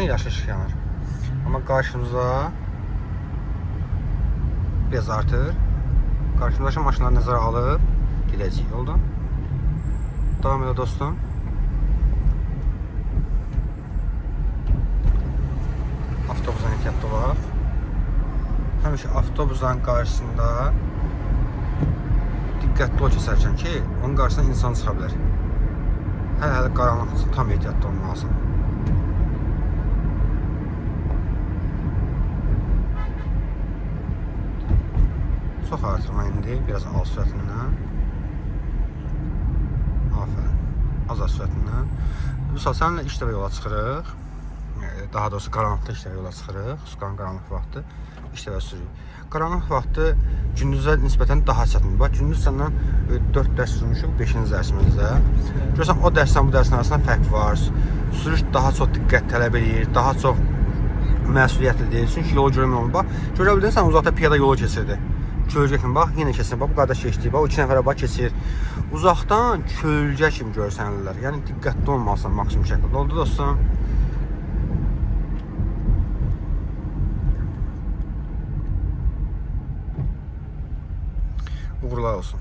baxırsan yaşıl işıq yanır. Amma qarşımıza biraz artır. Qarşımızdakı maşınları nəzərə alıb gedəcəyik yoldan. Davam edə dostum. Avtobusdan ehtiyatlı olaq. Həmişə avtobusların qarşısında diqqətli ol keçərkən ki, onun qarşısına insan çıxa bilər. Hələ qaranlıq tam ehtiyatlı olmalısın. Çox artırma indi, biraz al sürətindən. Afərin, az sürətindən. Misal, səninlə iş dəfə yola çıxırıq. Daha doğrusu qaranlıqda iş dəfə yola çıxırıq. Suqanın qaranlıq vaxtı iş dəfə sürürük. Qaranlıq vaxtı gündüzə nisbətən daha çətindir. Bax, gündüz səndən 4 dərs sürmüşük, 5-ci dərsimizdə. Görürsən, o dərsdən bu dərsin arasında fərq var. Sürüş daha çox diqqət tələb edir, daha çox məsuliyyətlidir. Çünki yolu görmək olmur. Bax, görə bildin sən uzaqda piyada yolu keçirdi. Kölgə kimi, bax, yenə keçsin. Bax, bu qardaş keçdi. Bax, o 2 nəfərə bax, keçir. Uzaqdan kölgə kimi görsənirlər. Yəni, diqqətli olmalısan maksimum şəkildə. Oldu dostum? Uğurlar olsun.